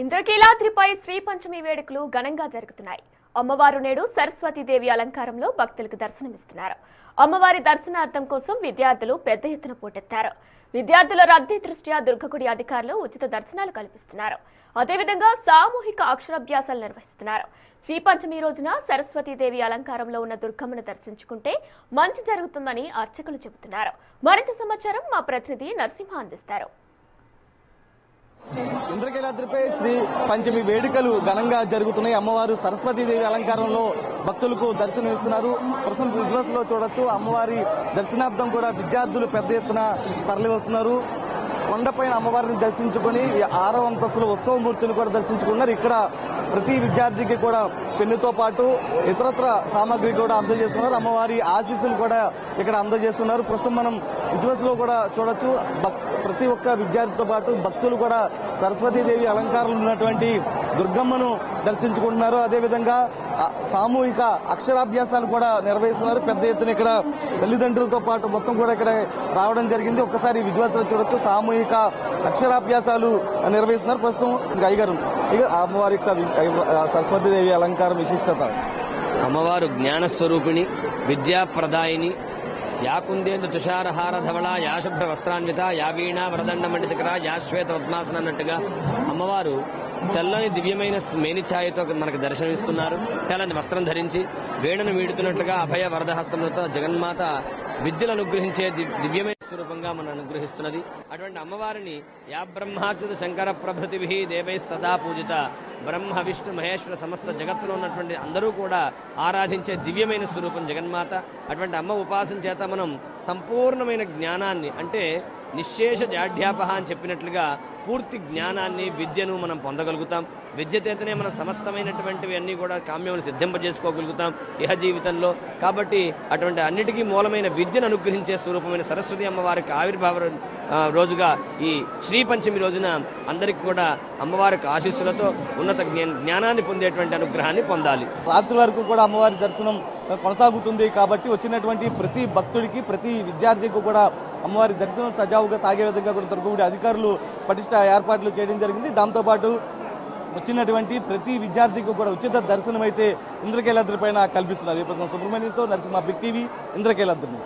ఇంద్రకీలాద్రిపై శ్రీ పంచమి వేడుకలు ఘనంగా జరుగుతున్నాయి. అమ్మవారు నేడు సరస్వతీదేవి అలంకారంలో భక్తులకు దర్శనమిస్తున్నారు. అమ్మవారి దర్శనార్థం కోసం విద్యార్థులు పెద్ద ఎత్తున పోటెత్తారు. విద్యార్థుల రద్దీ దృష్ట్యా దుర్గగుడి అధికారులు ఉచిత దర్శనాలు కల్పిస్తున్నారు. అదేవిధంగా సామూహిక అక్షరాభ్యాసాలు నిర్వహిస్తున్నారు. శ్రీ పంచమి రోజున సరస్వతీదేవి అలంకారంలో ఉన్న దుర్గమ్మను దర్శించుకుంటే మంచి జరుగుతుందని అర్చకులు చెబుతున్నారు. మరింత సమాచారం మా ప్రతినిధి నరసింహ అందిస్తారు. ఇంద్రకీలాద్రిపై శ్రీ పంచమి వేడుకలు ఘనంగా జరుగుతున్నాయి. అమ్మవారు సరస్వతీదేవి అలంకారంలో భక్తులకు దర్శనమిస్తున్నారు. ప్రస్తుతం విజువల్స్ లో చూడొచ్చు. అమ్మవారి దర్శనార్థం కూడా విద్యార్థులు పెద్ద ఎత్తున తరలి వస్తున్నారు. కొండపైన అమ్మవారిని దర్శించుకుని 6వ అంతస్తులో ఉత్సవమూర్తిని కూడా దర్శించుకున్నారు. ఇక్కడ ప్రతి విద్యార్థికి కూడా పెన్నుతో పాటు ఇతరత్ర సామాగ్రి కూడా అందజేస్తున్నారు. అమ్మవారి ఆశీస్సులు కూడా ఇక్కడ అందజేస్తున్నారు. ప్రస్తుతం మనం విజువల్స్ లో కూడా చూడొచ్చు. ప్రతి ఒక్క విద్యార్థితో పాటు భక్తులు కూడా సరస్వతీదేవి అలంకారంలో ఉన్నటువంటి దుర్గమ్మను దర్శించుకుంటున్నారు. అదేవిధంగా సామూహిక అక్షరాభ్యాసాలు కూడా నిర్వహిస్తున్నారు. పెద్ద ఎత్తున ఇక్కడ తల్లిదండ్రులతో పాటు మొత్తం కూడా ఇక్కడ రావడం జరిగింది. ఒక్కసారి విజువల్స్ లో చూడొచ్చు. సామూహిక అక్షరాభ్యాసాలు నిర్వహిస్తున్నారు. ప్రస్తుతం అయ్యగారు అమ్మవారి సరస్వతీదేవి అలంకారం విశిష్టత. అమ్మవారు జ్ఞానస్వరూపిణి, విద్యాప్రదాయిని, యా కుందేందు తుషారహార ధవళ, యా శుభ్ర వస్త్రాన్విత, యా వీణ వరదండ మండితకర, యా శ్వేత పద్మాసన అన్నట్టుగా అమ్మవారు తెల్లని దివ్యమైన మేనిఛాయతో మనకు దర్శనమిస్తున్నారు. తెల్లని వస్త్రం ధరించి వీణను వీడుతున్నట్లుగా అభయ వరద హస్తములతో జగన్మాత విద్యను అనుగ్రహించే దివ్యమైన స్వరూపంగా మనం అనుగ్రహిస్తున్నది. అటువంటి అమ్మవారిని యా బ్రహ్మాచ్యుత శంకర ప్రభృతిభి దేవై సదా పూజిత, బ్రహ్మ విష్ణు మహేశ్వర సమస్త జగత్తులో ఉన్నటువంటి అందరూ కూడా ఆరాధించే దివ్యమైన స్వరూపం జగన్మాత. అటువంటి అమ్మ ఉపాసన చేత మనం సంపూర్ణమైన జ్ఞానాన్ని, అంటే నిశ్శేష జాఢ్యాపహ అని చెప్పినట్లుగా పూర్తి జ్ఞానాన్ని, విద్యను మనం పొందగలుగుతాం. విద్య చేతనే మనం సమస్తమైనటువంటివి అన్నీ కూడా కామ్యములు సిద్ధింపజేసుకోగలుగుతాం ఇహ జీవితంలో. కాబట్టి అటువంటి అన్నిటికీ మూలమైన విద్యను అనుగ్రహించే స్వరూపమైన సరస్వతి అమ్మవారికి ఆవిర్భావ రోజుగా ఈ శ్రీ పంచమి రోజున అందరికీ కూడా అమ్మవారికి ఆశీస్సులతో ఉన్నత జ్ఞానాన్ని పొందేటువంటి అనుగ్రహాన్ని పొందాలి. రాత్రి వరకు కూడా అమ్మవారి దర్శనం కొనసాగుతుంది. కాబట్టి వచ్చినటువంటి ప్రతి భక్తుడికి, ప్రతి విద్యార్థికి కూడా అమ్మవారి దర్శనం సజావుగా సాగే విధంగా కూడా దుర్గగుడి అధికారులు పటిష్ట ఏర్పాట్లు చేయడం జరిగింది. దాంతోపాటు వచ్చినటువంటి ప్రతి విద్యార్థికి కూడా ఉచిత దర్శనం అయితే ఇంద్రకీలాద్రి పైన కల్పిస్తున్నారు. సుబ్రహ్మణ్యంతో నరసింహ, బిగ్ టీవీ, ఇంద్రకీలాద్రి.